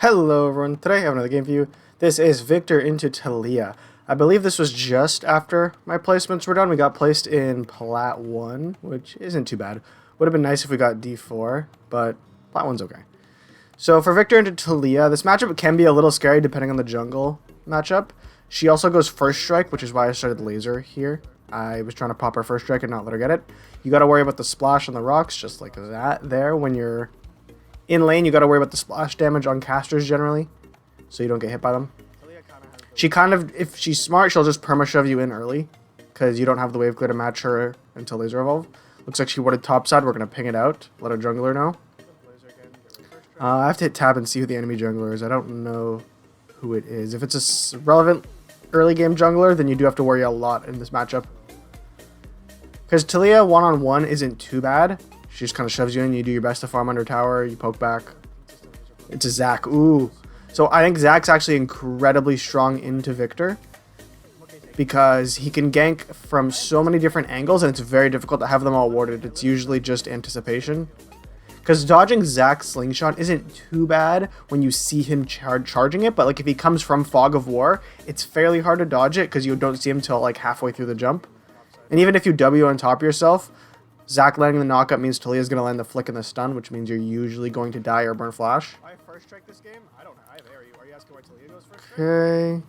Hello everyone, today I have another game for you. This is Victor into Talia. I believe this was just after my placements were done. We got placed in Plat 1, which isn't too bad. Would have been nice if we got D4, but Plat 1's okay. So for Victor into Talia, this matchup can be a little scary depending on the jungle matchup. She also goes first strike, which is why I started laser here. I was trying to pop her first strike and not let her get it. You gotta worry about the splash on the rocks, just like that there when you're in lane. You got to worry about the splash damage on casters generally, so you don't get hit by them. She kind of, if she's smart, she'll just perma-shove you in early, because you don't have the wave clear to match her until laser evolve. Looks like she warded topside. We're going to ping it out, let our jungler know. I have to hit tab and see who the enemy jungler is. I don't know who it is. If it's a relevant early game jungler, then you do have to worry a lot in this matchup. Because Talia one-on-one isn't too bad. She just kind of shoves you in. You do your best to farm under tower. You poke back. It's a Zac. Ooh. So I think Zac's actually incredibly strong into Victor, because he can gank from so many different angles, and it's very difficult to have them all warded. It's usually just anticipation. Because dodging Zac's slingshot isn't too bad when you see him charging it, but like if he comes from Fog of War, it's fairly hard to dodge it because you don't see him till like halfway through the jump. And even if you W on top of yourself, Zac landing the knockup means Talia's going to land the flick and the stun, which means you're usually going to die or burn flash. I first strike this game? I don't know. Are you asking why Talia goes first? Okay.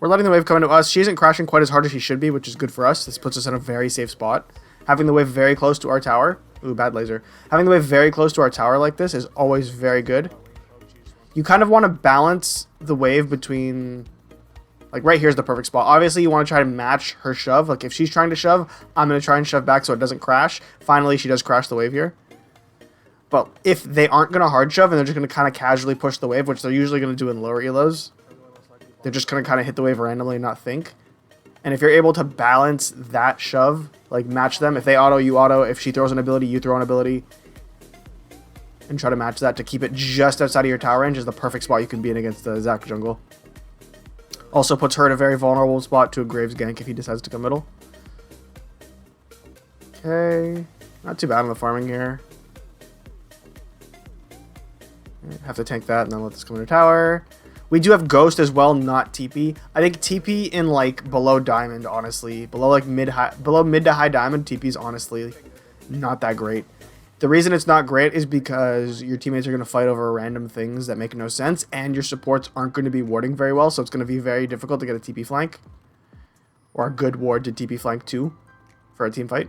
We're letting the wave come into us. She isn't crashing quite as hard as she should be, which is good for us. This puts us in a very safe spot. Having the wave very close to our tower. Ooh, bad laser. Having the wave very close to our tower like this is always very good. You kind of want to balance the wave between... Like, right here's the perfect spot. Obviously, you want to try to match her shove. Like, if she's trying to shove, I'm going to try and shove back so it doesn't crash. Finally, she does crash the wave here. But if they aren't going to hard shove and they're just going to kind of casually push the wave, which they're usually going to do in lower elos, they're just going to kind of hit the wave randomly and not think. And if you're able to balance that shove, like match them, if they auto, you auto. If she throws an ability, you throw an ability. And try to match that to keep it just outside of your tower range is the perfect spot you can be in against the Zac jungle. Also puts her in a very vulnerable spot to a Graves gank if he decides to come middle. Okay. Not too bad on the farming here. Have to tank that and then let this come into tower. We do have Ghost as well, not TP. I think TP in like below diamond, honestly. Below mid to high diamond, TP is honestly not that great. The reason it's not great is because your teammates are going to fight over random things that make no sense, and your supports aren't going to be warding very well, so it's going to be very difficult to get a TP flank. Or a good ward to TP flank too for a team fight.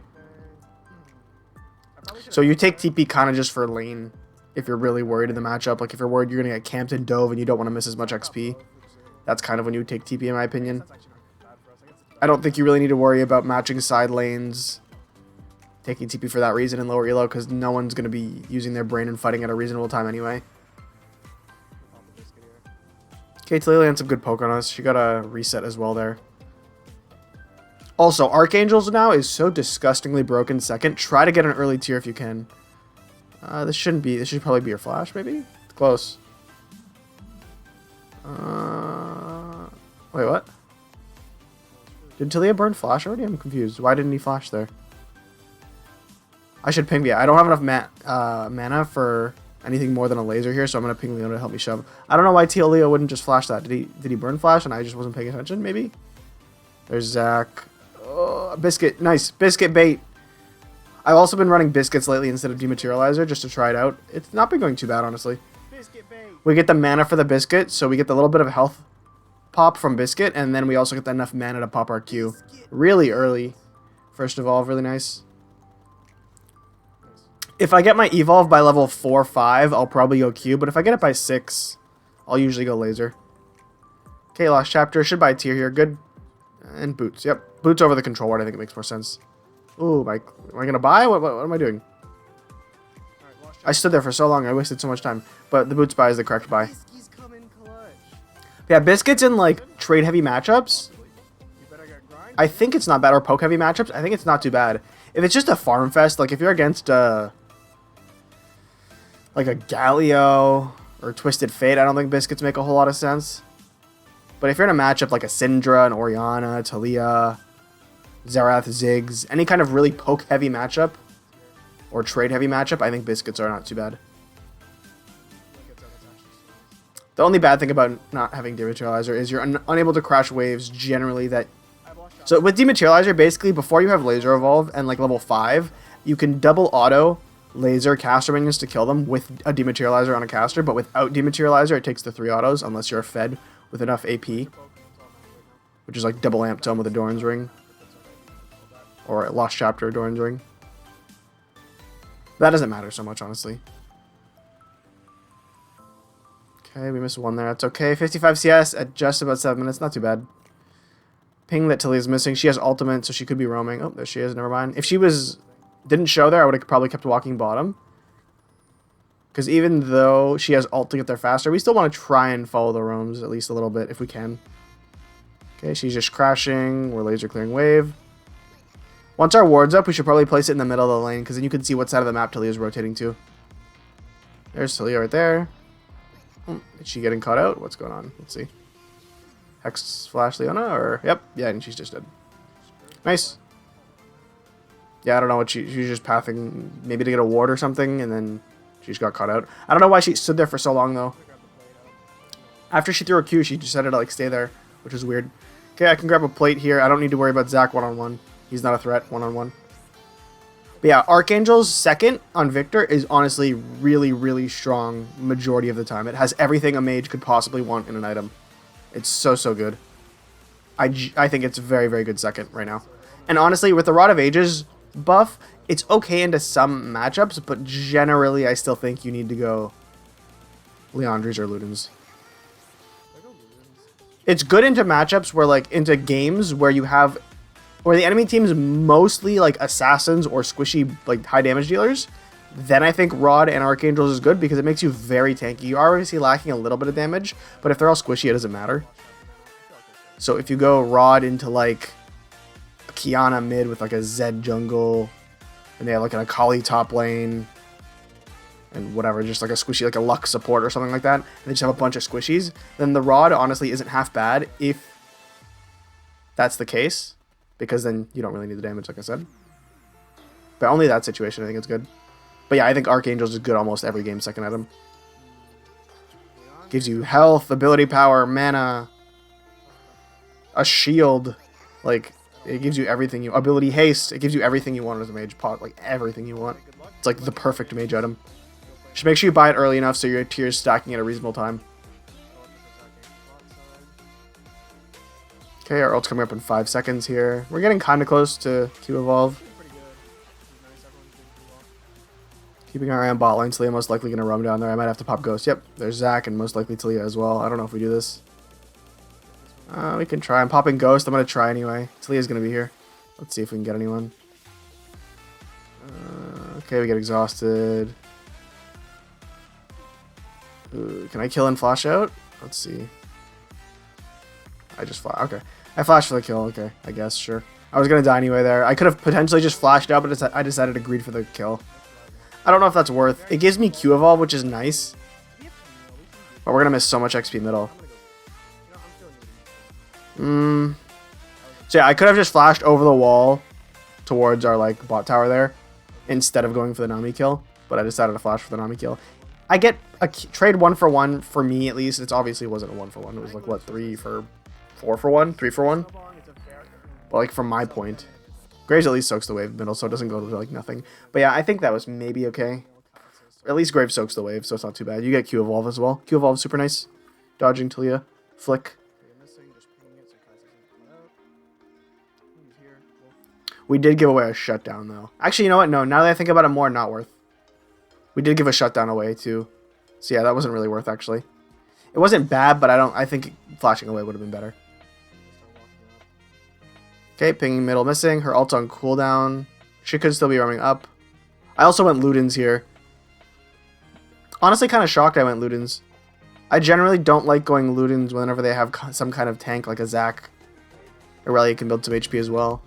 So you take TP kind of just for lane if you're really worried in the matchup. Like if you're worried you're going to get camped and dove and you don't want to miss as much XP. That's kind of when you would take TP in my opinion. I don't think you really need to worry about matching side lanes. Taking TP for that reason in lower elo, because no one's going to be using their brain and fighting at a reasonable time anyway. Okay, Talia lands some good poke on us. She got a reset as well there. Also, Archangels now is so disgustingly broken second. Try to get an early tier if you can. This should probably be your flash, maybe? It's close. Wait, what? Did Talia burn flash already? I'm confused. Why didn't he flash there? I should ping. Yeah, I don't have enough mana for anything more than a laser here, so I'm gonna ping Leo to help me shove. I don't know why Leo wouldn't just flash that. Did he burn flash and I just wasn't paying attention? Maybe. There's Zac. Oh, Biscuit. Nice biscuit bait. I've also been running biscuits lately instead of dematerializer just to try it out. It's not been going too bad, honestly. Biscuit bait. We get the mana for the biscuit, so we get the little bit of health pop from biscuit, and then we also get enough mana to pop our Q really early. First of all, really nice. If I get my evolve by level 4 or 5, I'll probably go Q, but if I get it by 6, I'll usually go laser. Okay, last chapter. Should buy a tier here. Good. And boots. Yep. Boots over the control ward. I think it makes more sense. Ooh, am I going to buy? What am I doing? I stood there for so long. I wasted so much time. But the boots buy is the correct buy. Yeah, biscuits in like trade heavy matchups. I think it's not bad. Or poke heavy matchups. I think it's not too bad. If it's just a farm fest, like if you're against like a Galio or Twisted Fate, I don't think biscuits make a whole lot of sense. But if you're in a matchup like a Syndra, an Orianna, Talia, Xerath, Ziggs, any kind of really poke heavy matchup or trade heavy matchup, I think biscuits are not too bad. The only bad thing about not having Dematerializer is you're unable to crash waves generally that... So with Dematerializer, basically, before you have Laser Evolve and like level 5, you can double auto laser caster minions to kill them with a Dematerializer on a caster, but without Dematerializer, it takes the 3 autos unless you're fed with enough AP, which is like double Amp Tome with a Doran's Ring, or Lost Chapter Doran's Ring. That doesn't matter so much, honestly. Okay, we missed one there. That's okay. 55 CS at just about 7 minutes. Not too bad. Ping that Tilly is missing. She has ultimate, so she could be roaming. Oh, there she is. Never mind. If she didn't show there, I would have probably kept walking bottom. Because even though she has ult to get there faster, we still want to try and follow the roams at least a little bit if we can. Okay, she's just crashing. We're laser clearing wave. Once our ward's up, we should probably place it in the middle of the lane, because then you can see what side of the map Talia is rotating to. There's Talia right there. Is she getting caught out? What's going on? Let's see. Hex flash Leona, or... Yep, yeah, and she's just dead. Nice. Yeah, I don't know what she's just pathing, maybe to get a ward or something, and then she just got caught out. I don't know why she stood there for so long, though. After she threw her Q, she decided to, like, stay there, which is weird. Okay, I can grab a plate here. I don't need to worry about Zac one-on-one. He's not a threat one-on-one. But yeah, Archangel's second on Victor is honestly really, really strong majority of the time. It has everything a mage could possibly want in an item. It's so, so good. I think it's a very, very good second right now. And honestly, with the Rod of Ages buff, it's okay into some matchups, but generally I still think you need to go Leandries or Ludens. It's good into matchups where, like, into games where you have... where the enemy team is mostly like assassins or squishy like high damage dealers, then I think Rod and Archangels is good because it makes you very tanky. You are obviously lacking a little bit of damage, but if they're all squishy, it doesn't matter. So if you go Rod into like a Kiana mid with like a Zed jungle, and they have like an Akali top lane, and whatever, just like a squishy, like a Lux support or something like that, and they just have a bunch of squishies, then the Rod honestly isn't half bad if that's the case. Because then you don't really need the damage, like I said. But only that situation, I think it's good. But yeah, I think Archangels is good almost every game second item. Gives you health, ability power, mana, a shield. Like, it gives you everything you... Ability haste. It gives you everything you want as a mage. Like, everything you want. It's like the perfect mage item. Just make sure you buy it early enough so your tier's stacking at a reasonable time. Okay, our ult's coming up in 5 seconds here. We're getting kind of close to Q Evolve. Keeping our eye on bot lane. Talia most likely going to roam down there. I might have to pop Ghost. Yep, there's Zac and most likely Talia as well. I don't know if we do this. We can try. I'm popping Ghost. I'm going to try anyway. Talia's going to be here. Let's see if we can get anyone. Okay, we get exhausted. Ooh, can I kill and flash out? Let's see. I just flash. Okay. I flashed for the kill. Okay. I guess. Sure. I was going to die anyway there. I could have potentially just flashed out, but I decided to agree for the kill. I don't know if that's worth. It gives me Q Evolve, which is nice. But we're going to miss so much XP middle. So yeah, I could have just flashed over the wall towards our like bot tower there instead of going for the Nami kill. But I decided to flash for the Nami kill. I get a trade 1-for-1 for me at least. It obviously wasn't a 1-for-1. It was like, what, 4-for-1? 3-for-1? But like from my point, Graves at least soaks the wave middle, so it doesn't go to like nothing. But yeah, I think that was maybe okay. At least Graves soaks the wave, so it's not too bad. You get Q Evolve as well. Q Evolve is super nice. Dodging Talia. Flick. We did give away a shutdown though. Actually, you know what? No, now that I think about it more, not worth. We did give a shutdown away too. So yeah, that wasn't really worth actually. It wasn't bad, but I think flashing away would have been better. Okay, pinging middle missing. Her ult's on cooldown. She could still be roaming up. I also went Ludens here. Honestly, kind of shocked I went Ludens. I generally don't like going Ludens whenever they have some kind of tank like a Zac. Aurelia can build some HP as well.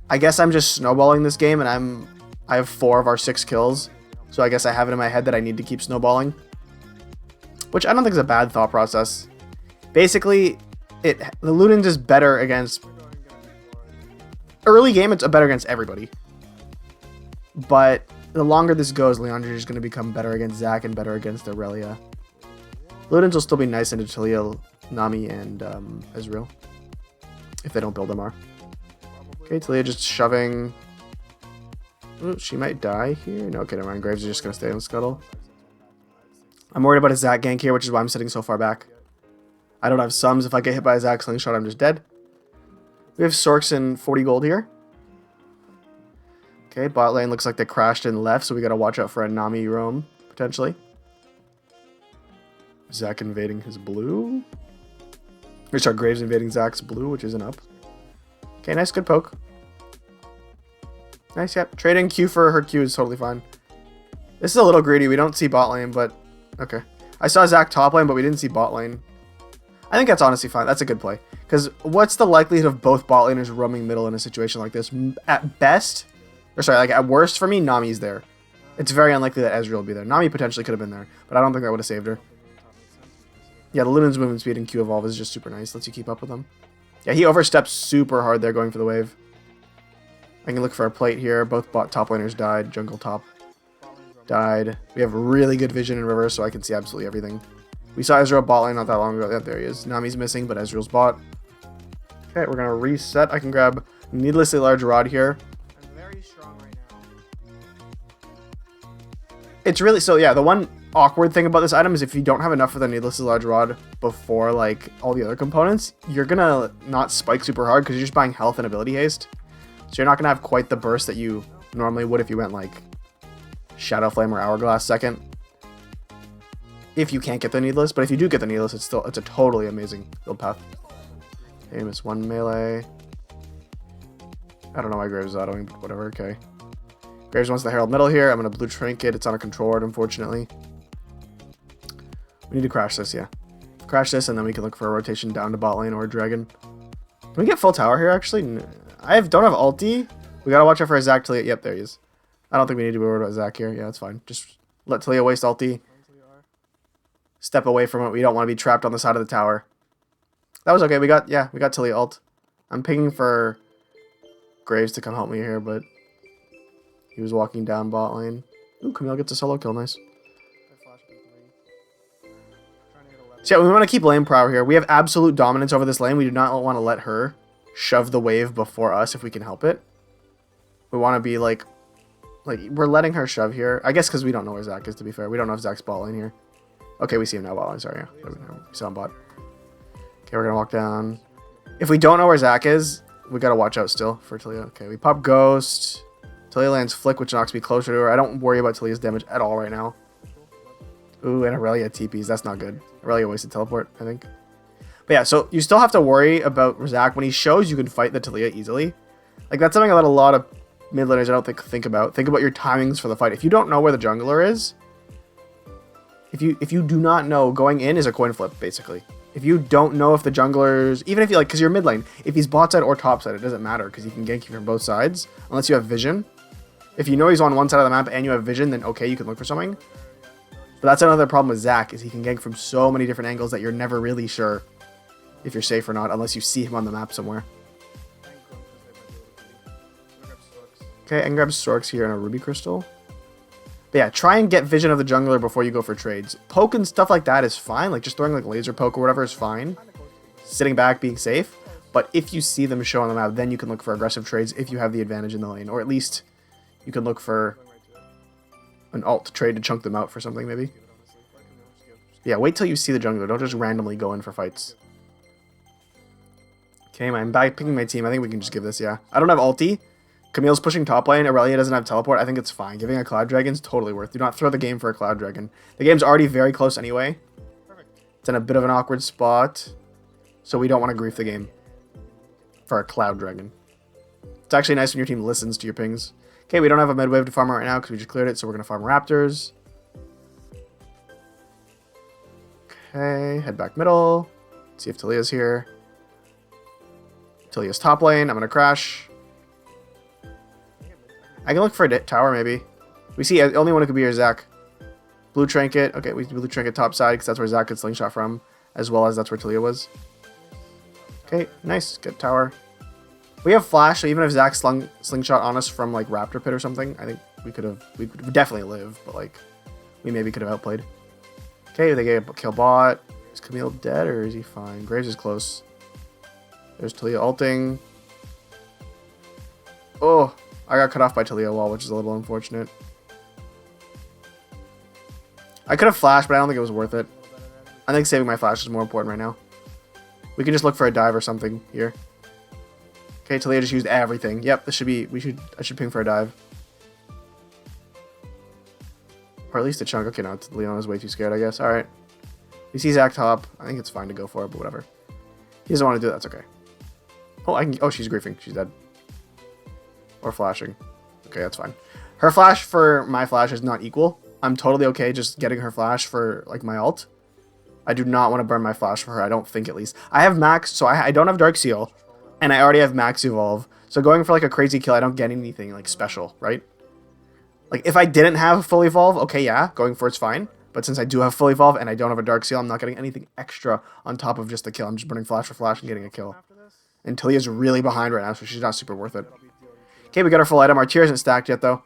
I guess I'm just snowballing this game, and I have 4 of our 6 kills. So I guess I have it in my head that I need to keep snowballing. Which I don't think is a bad thought process. Basically, the Ludens is better against... Early game, it's better against everybody. But the longer this goes, Leandra is going to become better against Zac and better against Aurelia. Ludens will still be nice into Talia, Nami, and Ezreal. If they don't build MR. Okay, Talia just shoving. Ooh, she might die here. No, okay, never mind. Graves is just going to stay on Scuttle. I'm worried about a Zac gank here, which is why I'm sitting so far back. I don't have sums. If I get hit by a Zac slingshot, I'm just dead. We have Sorks and 40 gold here. Okay, bot lane looks like they crashed and left, so we got to watch out for a Nami roam, potentially. Zac invading his blue. Or sorry, Graves invading Zac's blue, which isn't up. Okay, nice, good poke. Nice, yep. Trading Q for her Q is totally fine. This is a little greedy. We don't see bot lane, but okay. I saw Zac top lane, but we didn't see bot lane. I think that's honestly fine. That's a good play. Because what's the likelihood of both bot laners roaming middle in a situation like this? At best, or sorry, like at worst for me, Nami's there. It's very unlikely that Ezreal will be there. Nami potentially could have been there, but I don't think that would have saved her. Yeah, the Luden's movement speed and Q evolve is just super nice. Lets you keep up with them. Yeah, he oversteps super hard there going for the wave. I can look for a plate here. Both bot top laners died. Jungle top died. We have really good vision in reverse, so I can see absolutely everything. We saw Ezreal bot lane not that long ago. Yeah, there he is. Nami's missing, but Ezreal's bot. Okay, we're going to reset. I can grab needlessly large rod here. I'm very strong right now. It's really, so yeah, the one awkward thing about this item is if you don't have enough of the needlessly large rod before like all the other components, you're going to not spike super hard because you're just buying health and ability haste. So you're not going to have quite the burst that you normally would if you went like Shadow Flame or Hourglass second. If you can't get the needless, but if you do get the needless, it's a totally amazing build path. Okay, miss one melee. I don't know why Graves is autoing, but whatever, okay. Graves wants the Herald middle here. I'm going to blue trinket. It's on a control ward, unfortunately. We need to crash this, yeah. Crash this, and then we can look for a rotation down to bot lane or a dragon. Can we get full tower here, actually? No. Don't have ulti. We got to watch out for a Zac Talia. Yep, there he is. I don't think we need to be worried about Zac here. Yeah, that's fine. Just let Talia waste ulti. Step away from it. We don't want to be trapped on the side of the tower. That was okay. We got Talia ult. I'm pinging for Graves to come help me here, but he was walking down bot lane. Ooh, Camille gets a solo kill. Nice. So yeah, we want to keep lane power here. We have absolute dominance over this lane. We do not want to let her shove the wave before us if we can help it. We want to be like we're letting her shove here. I guess because we don't know where Zac is, to be fair. We don't know if Zac's bot lane here. Okay, we see him now bot lane. Sorry, yeah. We saw him bot. Okay, we're going to walk down. If we don't know where Zac is, we got to watch out still for Talia. Okay, we pop Ghost. Talia lands Flick, which knocks me closer to her. I don't worry about Talia's damage at all right now. Ooh, and Aurelia TPs. That's not good. Aurelia wasted teleport, I think. But yeah, so you still have to worry about Zac. When he shows you can fight the Talia easily. Like, that's something that a lot of mid laners I don't think about. Think about your timings for the fight. If you don't know where the jungler is, if you do not know, going in is a coin flip, basically. If you don't know if the jungler's, even if you like, because you're mid lane, if he's bot side or top side, it doesn't matter because he can gank you from both sides, unless you have vision. If you know he's on one side of the map and you have vision, then okay, you can look for something. But that's another problem with Zac, is he can gank from so many different angles that you're never really sure if you're safe or not, unless you see him on the map somewhere. Okay, I can grab Storks here and a Ruby Crystal. But yeah, try and get vision of the jungler before you go for trades. Poke and stuff like that is fine. Like, just throwing like laser poke or whatever is fine. Sitting back, being safe. But if you see them show on the map, then you can look for aggressive trades if you have the advantage in the lane. Or at least you can look for an alt trade to chunk them out for something, maybe. Yeah, wait till you see the jungler. Don't just randomly go in for fights. Okay, I'm back picking my team. I think we can just give this, yeah. I don't have ulti. Camille's pushing top lane. Aurelia doesn't have teleport. I think it's fine. Giving a Cloud Dragon's totally worth. Do not throw the game for a Cloud Dragon. The game's already very close anyway. It's in a bit of an awkward spot. So we don't want to grief the game for a Cloud Dragon. It's actually nice when your team listens to your pings. Okay, we don't have a mid wave to farm right now because we just cleared it, so we're going to farm Raptors. Okay, head back middle. See if Talia's here. Talia's top lane. I'm going to crash. I can look for a tower, maybe. We see the only one who could be here is Zac. Blue Trinket. Okay, we blue Trinket top side because that's where Zac could slingshot from, as well as that's where Talia was. Okay, nice. Good tower. We have flash, so even if Zac slingshot on us from like Raptor Pit or something, I think we could definitely live, but like we maybe could have outplayed. Okay, they get a kill bot. Is Camille dead or is he fine? Graves is close. There's Talia ulting. Oh, I got cut off by Talia wall, which is a little unfortunate. I could have flashed, but I don't think it was worth it. I think saving my flash is more important right now. We can just look for a dive or something here. Okay, Talia just used everything. Yep, this should be. I should ping for a dive. Or at least a chunk. Okay, no, Leona's way too scared, I guess. Alright. He sees Zach top. I think it's fine to go for it, but whatever. He doesn't want to do it, that's okay. Oh, she's griefing. She's dead. Or flashing. Okay, that's fine. Her flash for my flash is not equal. I'm totally okay just getting her flash for, like, my ult. I do not want to burn my flash for her, I don't think, at least. I have max, so I don't have Dark Seal, and I already have max evolve. So going for, like, a crazy kill, I don't get anything, like, special, right? Like, if I didn't have full evolve, okay, yeah, going for it's fine. But since I do have full evolve and I don't have a Dark Seal, I'm not getting anything extra on top of just the kill. I'm just burning flash for flash and getting a kill. And Talia's really behind right now, so she's not super worth it. Okay, we got our full item. Our tier isn't stacked yet, though.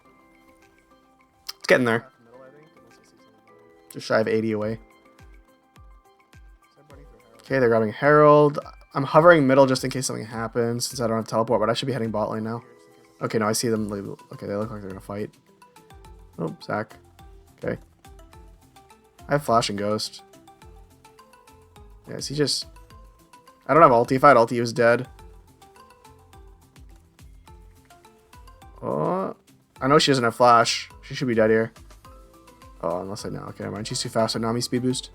It's getting there. Just shy of 80 away. Okay, they're grabbing Herald. I'm hovering middle just in case something happens, since I don't have teleport, but I should be heading bot lane now. Okay, no, I see them. Okay, they look like they're going to fight. Oh, Zach. Okay. I have Flash and Ghost. Yeah, is he just... I don't have ulti. If I had ulti, he was dead. Oh, I know she doesn't have Flash. She should be dead here. Oh, unless I know. Okay, never mind. She's too fast. So Nami speed boost.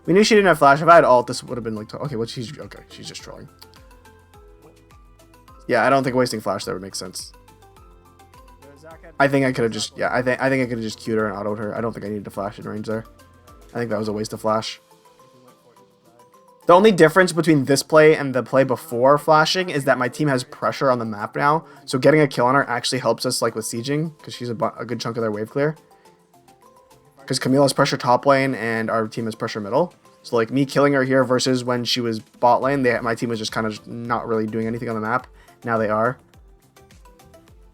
We knew she didn't have Flash. If I had ult, this would have been like... Okay, well, she's... Okay, she's just trolling. Yeah, I don't think wasting Flash there would make sense. I think I could have just... Yeah, I think I could have just queued her and autoed her. I don't think I needed to Flash in range there. I think that was a waste of Flash. The only difference between this play and the play before flashing is that my team has pressure on the map now. So getting a kill on her actually helps us, like, with sieging, because she's a good chunk of their wave clear. Because Camille has pressure top lane and our team has pressure middle. So, like, me killing her here versus when she was bot lane, my team was just kind of not really doing anything on the map. Now they are.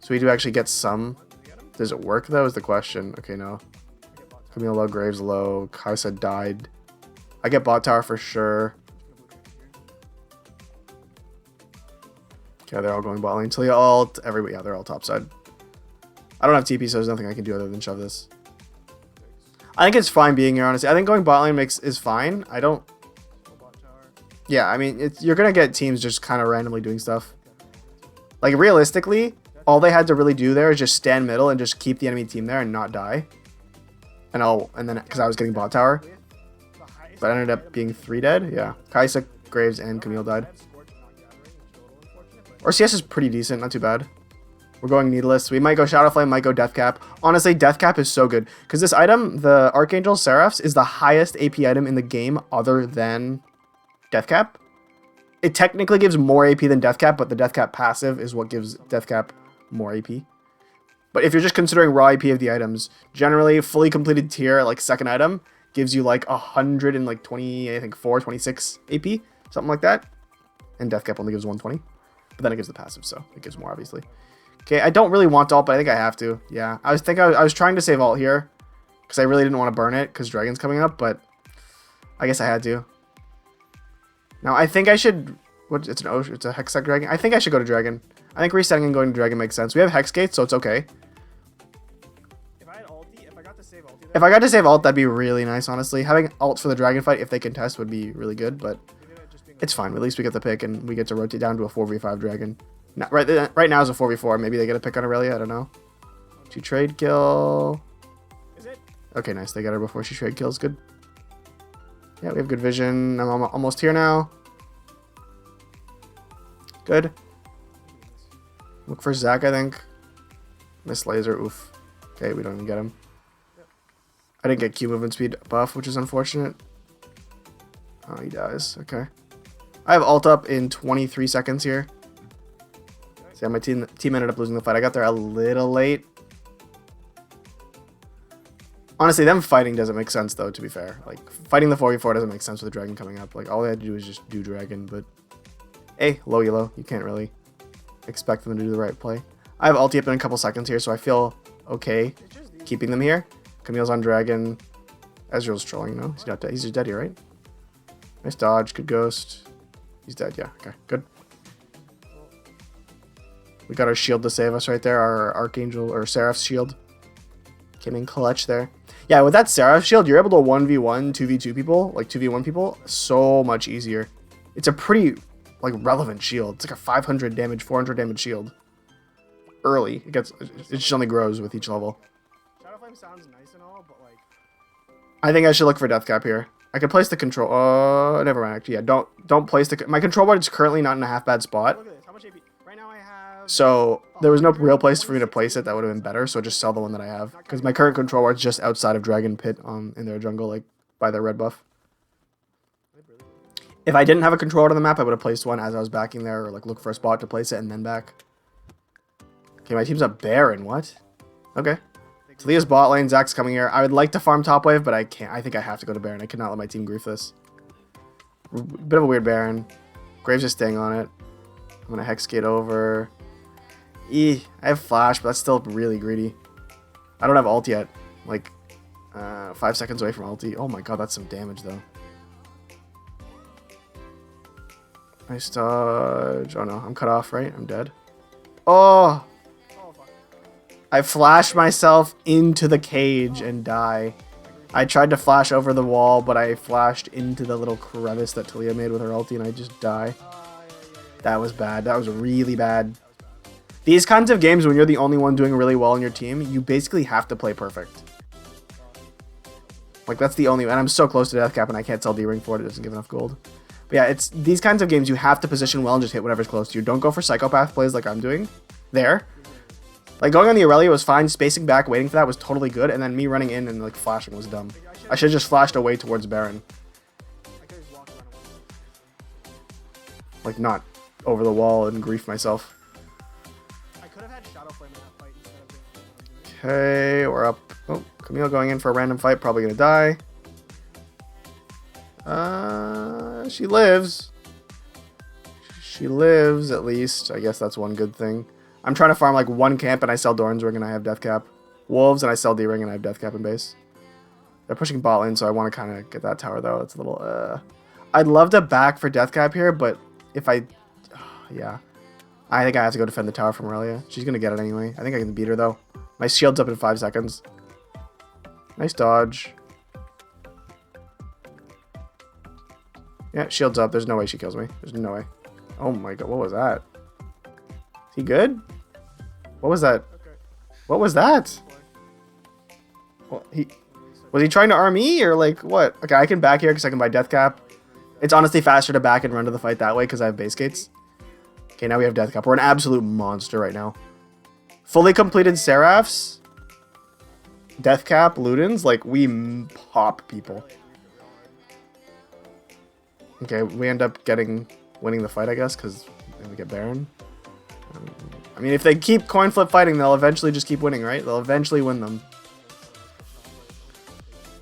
So we do actually get some. Does it work, though, is the question. Okay, no. Camille low, Graves low, Kaisa died. I get bot tower for sure. Okay, they're all going bot lane. Talia ult, yeah, they're all top side. I don't have TP, so there's nothing I can do other than shove this. I think it's fine being here, honestly. I think going bot lane is fine. I don't... Yeah, I mean, you're going to get teams just kind of randomly doing stuff. Like, realistically, all they had to really do there is just stand middle and just keep the enemy team there and not die. And then, because I was getting bot tower. But I ended up being 3 dead. Yeah. Kaisa, Graves, and Camille died. Our CS is pretty decent, not too bad. We're going Needless. We might go Shadow Flame, might go Death Cap. Honestly, Death Cap is so good. Because this item, the Archangel Seraphs, is the highest AP item in the game other than Death Cap. It technically gives more AP than Death Cap, but the Death Cap passive is what gives Death Cap more AP. But if you're just considering raw AP of the items, generally, fully completed tier, like second item, gives you like 120, I think 26 AP, something like that. And Death Cap only gives 120. But then it gives the passive, so it gives more, obviously. Okay, I don't really want to ult, but I think I have to. Yeah, I was trying to save ult here because I really didn't want to burn it because Dragon's coming up, but I guess I had to. Now, I think I should... What? It's a Hextech Dragon? I think I should go to Dragon. I think resetting and going to Dragon makes sense. We have Hex Gates, so it's okay. If I got to save ulti there, if I got to save ult, that'd be really nice, honestly. Having ult for the Dragon fight, if they contest, would be really good, but it's fine. At least we get the pick, and we get to rotate down to a 4v5 Dragon. Not, right now is a 4v4. Maybe they get a pick on Aurelia. I don't know. She trade kill. is it? Okay, nice. They got her before she trade kills. Good. Yeah, we have good vision. I'm almost here now. Good. Look for Zach, I think. Miss laser. Oof. Okay, we don't even get him. I didn't get Q movement speed buff, which is unfortunate. Oh, he dies. Okay. I have ult up in 23 seconds here. So yeah, my team ended up losing the fight. I got there a little late. Honestly, them fighting doesn't make sense, though, to be fair. Like, fighting the 4v4 doesn't make sense with the Dragon coming up. Like, all they had to do was just do Dragon, but... Hey, low elo. You can't really expect them to do the right play. I have ulti up in a couple seconds here, so I feel okay keeping them here. Camille's on Dragon. Ezreal's trolling, no? He's not dead. He's just dead here, right? Nice dodge. Good ghost. He's dead, yeah. Okay, good. We got our shield to save us right there. Our Archangel, or Seraph's shield. Came in clutch there. Yeah, with that Seraph shield, you're able to 1v1, 2v2 people, like 2v1 people, so much easier. It's a pretty, like, relevant shield. It's like a 500 damage, 400 damage shield. Early. It just only grows with each level. Shadow Flame sounds nice and all, but like... I think I should look for Death Cap here. I could place the control. Never mind. Actually, yeah, don't place the. My control board is currently not in a half bad spot. Look at this. How much AP? Right now I have... So there was no real place for me to place it that would have been better. So just sell the one that I have because my current control board is just outside of Dragon Pit in their jungle, like by their red buff. If I didn't have a controller on the map, I would have placed one as I was backing there, or like look for a spot to place it and then back. Okay, my team's up Baron. What? Okay. Talia's bot lane. Zach's coming here. I would like to farm top wave, but I can't. I think I have to go to Baron. I cannot let my team grief this. Bit of a weird Baron. Graves is staying on it. I'm gonna hex gate over. I have flash, but that's still really greedy. I don't have ult yet. Like 5 seconds away from ulti. Oh my god, that's some damage though. Nice dodge. Oh no, I'm cut off, right? I'm dead. Oh! I flashed myself into the cage and die. I tried to flash over the wall, but I flashed into the little crevice that Talia made with her ulti, and I just die. That was bad. That was really bad. These kinds of games, when you're the only one doing really well on your team, you basically have to play perfect. Like, that's the only... And I'm so close to death cap, and I can't sell D-Ring for it. It doesn't give enough gold. But yeah, it's these kinds of games, you have to position well and just hit whatever's close to you. Don't go for psychopath plays like I'm doing there. Like, going on the Aurelia was fine. Spacing back, waiting for that was totally good. And then me running in and, like, flashing was dumb. I should have just flashed away towards Baron. Like, not over the wall and grief myself. I could have had Shadow Flame in that fight instead of doing... Okay, we're up. Oh, Camille going in for a random fight. Probably gonna die. She lives. She lives, at least. I guess that's one good thing. I'm trying to farm like one camp and I sell Doran's Ring and I have Death Cap. Wolves and I sell D-Ring and I have Death Cap in base. They're pushing bot lane, so I want to kind of get that tower though. It's a little, I'd love to back for Death Cap here, but if I... yeah. I think I have to go defend the tower from Aurelia. She's going to get it anyway. I think I can beat her though. My shield's up in 5 seconds. Nice dodge. Yeah, shield's up. There's no way she kills me. There's no way. Oh my god, what was that? Is he good? What was that? What was that? Well, was he trying to arm me or like what? Okay, I can back here because I can buy Death Cap. It's honestly faster to back and run to the fight that way because I have base gates. Okay, now we have Death Cap. We're an absolute monster right now. Fully completed Seraphs. Death Cap, Ludens, like we pop people. Okay, we end up winning the fight, I guess, because we get Baron. I mean, if they keep coin flip fighting, they'll eventually just keep winning, right? They'll eventually win them.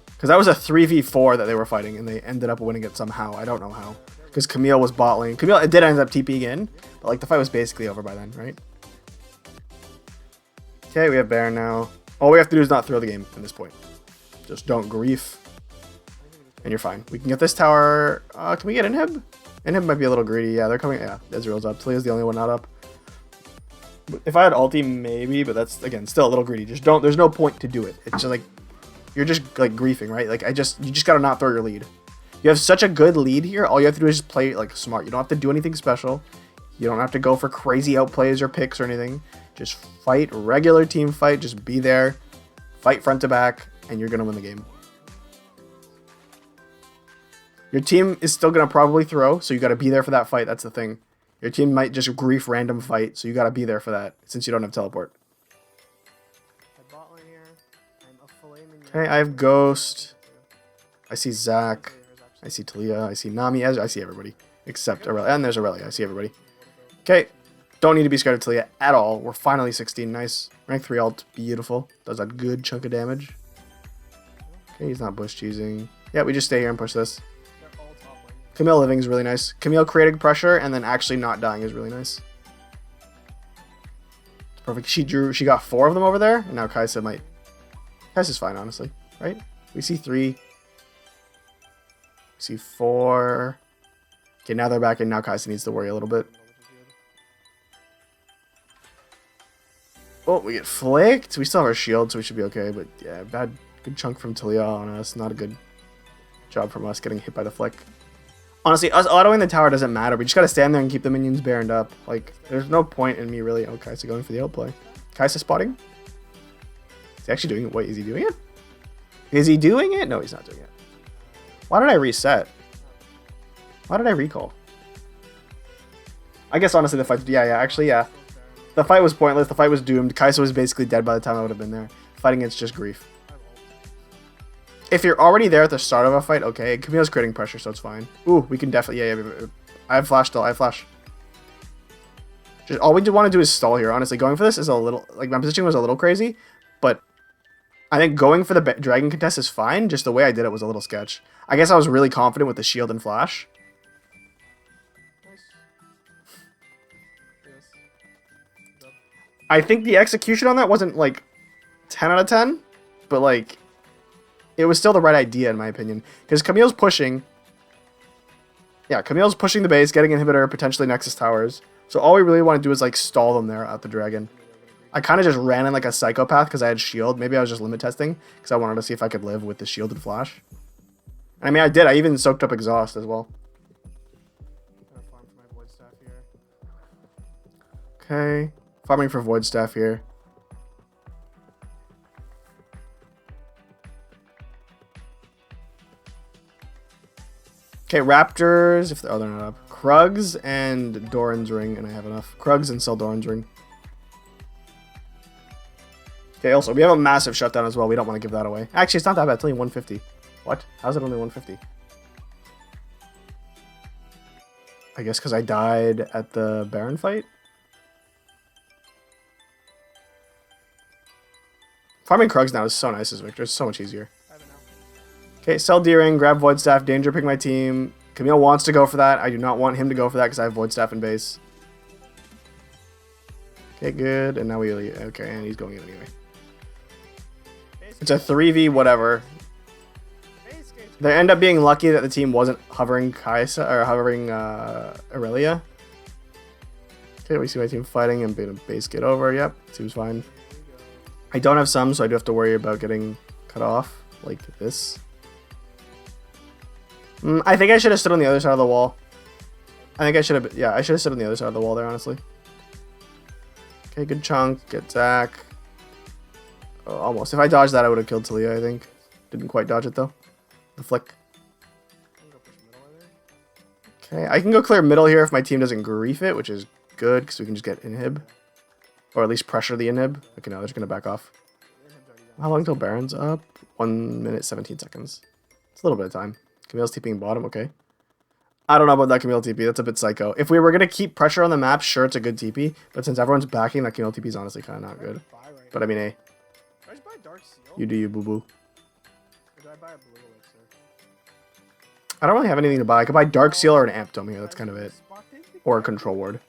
Because that was a 3v4 that they were fighting, and they ended up winning it somehow. I don't know how. Because Camille was bot lane. Camille, it did end up TPing in, but like the fight was basically over by then, right? Okay, we have Baron now. All we have to do is not throw the game at this point. Just don't grief. And you're fine. We can get this tower. Can we get Inhib? Inhib might be a little greedy. Yeah, they're coming. Yeah, Ezreal's up. Talia's the only one not up. If I had ulti, maybe, but that's, again, still a little greedy. Just don't, there's no point to do it. It's just like, you're just like griefing, right? Like, you just gotta not throw your lead. You have such a good lead here. All you have to do is just play like smart. You don't have to do anything special. You don't have to go for crazy outplays or picks or anything. Just fight, regular team fight. Just be there, fight front to back, and you're gonna win the game. Your team is still going to probably throw, so you got to be there for that fight. That's the thing. Your team might just grief random fight, so you got to be there for that, since you don't have teleport. Okay, I have Ghost. I see Zach. I see Talia. I see Nami. I see everybody. Except Aurelia. And there's Aurelia. I see everybody. Okay. Don't need to be scared of Talia at all. We're finally 16. Nice. Rank 3 ult. Beautiful. Does a good chunk of damage. Okay, he's not bush cheesing. Yeah, we just stay here and push this. Camille living is really nice. Camille creating pressure and then actually not dying is really nice. It's perfect. She got 4 of them over there, and now Kai'Sa might. Kai'Sa's fine, honestly, right? We see 3. C4. Okay, now they're back, and now Kaisa needs to worry a little bit. Oh, we get flicked. We still have our shield, so we should be okay. But yeah, good chunk from Talia on us. Not a good job from us getting hit by the flick. Honestly, us autoing the tower doesn't matter. We just gotta stand there and keep the minions baroned up. Like, there's no point in me really. Oh, Kaisa going for the outplay. Kaisa spotting? Is he actually doing it? Wait, is he doing it? Is he doing it? No, he's not doing it. Why did I reset? Why did I recall? I guess honestly the fight... Yeah, actually, yeah. The fight was pointless. The fight was doomed. Kaisa was basically dead by the time I would have been there. Fighting it's just grief. If you're already there at the start of a fight, okay. Camille's creating pressure, so it's fine. Ooh, we can definitely... Yeah. I have flash still. I have flash. Just, all we want to do is stall here, honestly. Going for this is a little... Like, my position was a little crazy, but I think going for the dragon contest is fine. Just the way I did it was a little sketch. I guess I was really confident with the shield and flash. I think the execution on that wasn't, like, 10 out of 10, but, like, it was still the right idea, in my opinion. Because Camille's pushing. Yeah, Camille's pushing the base, getting inhibitor, potentially Nexus Towers. So all we really want to do is, like, stall them there at the dragon. I kind of just ran in like a psychopath because I had shield. Maybe I was just limit testing because I wanted to see if I could live with the shield and flash. I mean, I did. I even soaked up exhaust as well. Okay. Farming for Void Staff here. Okay, Raptors. If they're, oh, they're not up. Krugs and Doran's Ring, and I have enough. Krugs and sell Doran's Ring. Okay, also, we have a massive shutdown as well. We don't want to give that away. Actually, it's not that bad. It's only 150. What? How's it only 150? I guess because I died at the Baron fight? Farming Krugs now is so nice as Victor. It's so much easier. Okay, sell D-Ring, grab Void Staff, Danger, pick my team. Camille wants to go for that. I do not want him to go for that because I have Void Staff in base. Okay, good. And now we... Okay, and he's going in anyway. It's a 3v whatever. They end up being lucky that the team wasn't hovering Kaisa or hovering Aurelia. Okay, we see my team fighting and being a base get over. Yep, seems fine. I don't have some, so I do have to worry about getting cut off like this. I think I should have stood on the other side of the wall. I think I should have... Yeah, I should have stood on the other side of the wall there, honestly. Okay, good chunk. Get Zach. Oh, almost. If I dodged that, I would have killed Talia, I think. Didn't quite dodge it, though. The flick. Okay, I can go clear middle here if my team doesn't grief it, which is good, because we can just get inhib. Or at least pressure the inhib. Okay, now they're just going to back off. How long till Baron's up? 1 minute, 17 seconds. It's a little bit of time. Camille's TPing bottom, okay. I don't know about that Camille TP. That's a bit psycho. If we were going to keep pressure on the map, sure, it's a good TP. But since everyone's backing, that Camille TP is honestly kind of not good. But I mean, hey. You do you, boo-boo. I don't really have anything to buy. I could buy Dark Seal or an Amp Dome here. That's kind of it. Or a Control Ward.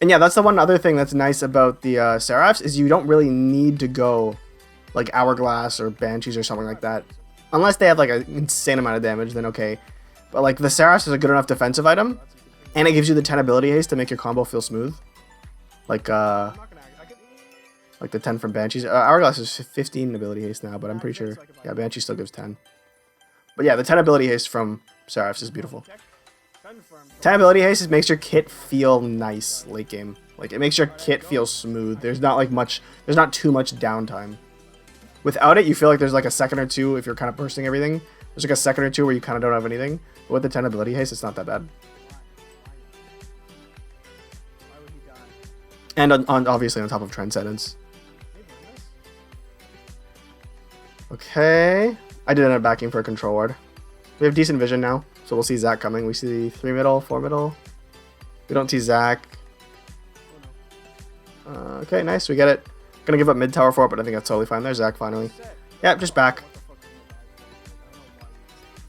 And yeah, that's the one other thing that's nice about the Seraphs is you don't really need to go like Hourglass or Banshees or something like that. Unless they have like an insane amount of damage, then okay. But like the Seraphs is a good enough defensive item. And it gives you the 10 ability haste to make your combo feel smooth. Like the 10 from Banshees. Hourglass is 15 ability haste now, but I'm pretty sure... Yeah, Banshee still gives 10. But yeah, the 10 ability haste from Seraphs is beautiful. 10 ability haste makes your kit feel nice late game. Like, it makes your kit feel smooth. There's not like much... There's not too much downtime. Without it, you feel like there's like a second or two if you're kind of bursting everything. There's like a second or two where you kind of don't have anything. But with the 10 ability haste, it's not that bad. And obviously on top of Transcendence. Okay. I did end up backing for a Control Ward. We have decent vision now, so we'll see Zach coming. We see 3 middle, 4 middle. We don't see Zach. Okay, nice. We get it. Gonna give up mid tower for it, but I think that's totally fine. There's Zach finally. Yep, just back.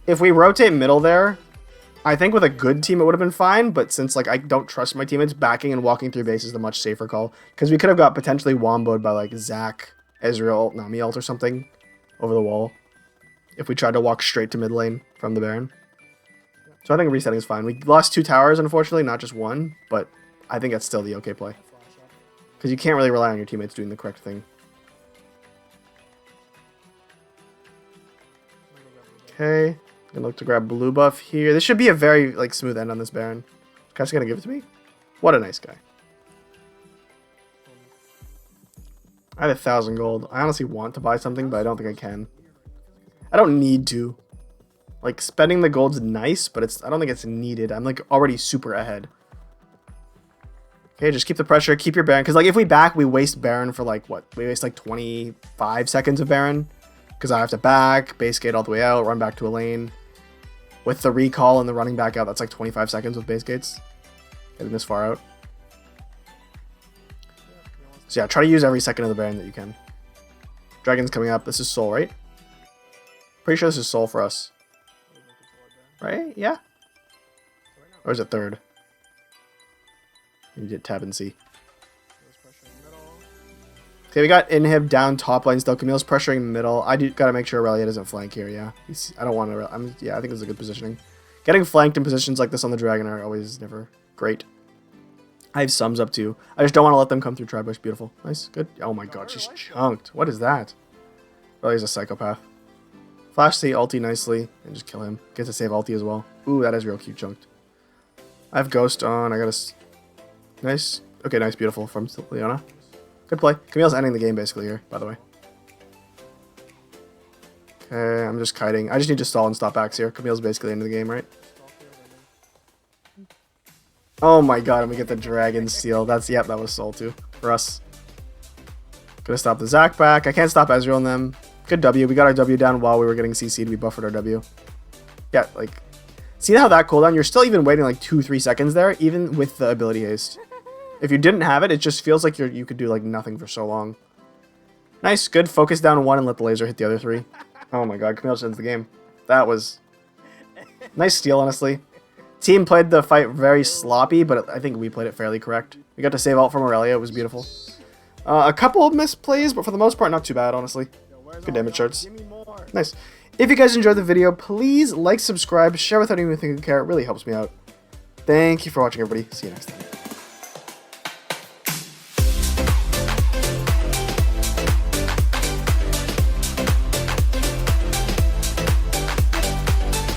If we rotate middle there, I think with a good team it would have been fine, but since like I don't trust my teammates, backing and walking through base is the much safer call. Because we could have got potentially womboed by like Zach, Ezreal, Nami ult or something over the wall. if we tried to walk straight to mid lane from the Baron. So I think resetting is fine. We lost 2 towers, unfortunately, not just 1, but I think that's still the okay play. Because you can't really rely on your teammates doing the correct thing. Okay, gonna look to grab blue buff here. This should be a very like smooth end on this Baron. Guy's gonna give it to me. What a nice guy. I have 1,000 gold. I honestly want to buy something, but I don't think I can. I don't need to. Like, spending the gold's nice, but I don't think it's needed. I'm like already super ahead. Okay, just keep the pressure, keep your Baron. Because like if we back, we waste Baron for like what? We waste like 25 seconds of Baron. Because I have to back, base gate all the way out, run back to a lane. With the recall and the running back out, that's like 25 seconds with base gates. Getting this far out. So yeah, try to use every second of the Baron that you can. Dragon's coming up. This is Soul, right? Pretty sure this is Soul for us. Right? Yeah? Or is it third? You get tab and see. Okay, we got inhib down top lane still. Camille's pressuring middle. I gotta make sure Aurelia doesn't flank here, yeah. I don't want to... yeah, I think this is a good positioning. Getting flanked in positions like this on the Dragon are always never great. I have sums up too. I just don't want to let them come through Tribush. Beautiful. Nice. Good. Oh my god, she's chunked. What is that? Aurelia's a psychopath. Flash C ulti nicely and just kill him. Get to save ulti as well. Ooh, that is real cute chunked. I have Ghost on. I got a... Nice. Okay, nice. Beautiful from Leona. Good play. Camille's ending the game basically here, by the way. Okay, I'm just kiting. I just need to stall and stop axe here. Camille's basically ending the game, right? Oh my god, and we get the Dragon Seal. Yep, that was Soul too. For us. Gonna stop the Zac back. I can't stop Ezreal and them. Good W. We got our W down while we were getting CC'd. We buffered our W. Yeah, like... See how that cooldown? You're still even waiting like 2-3 seconds there, even with the ability haste. If you didn't have it, it just feels like you could do like nothing for so long. Nice, good. Focus down 1 and let the laser hit the other 3. Oh my god, Camille just ends the game. That was... Nice steal, honestly. Team played the fight very sloppy, but I think we played it fairly correct. We got to save ult from Aurelia. It was beautiful. A couple of misplays, but for the most part, not too bad, honestly. Good damage charts. Nice. If you guys enjoyed the video, please like, subscribe, share with anyone you think you care. It really helps me out. Thank you for watching, everybody. See you next time.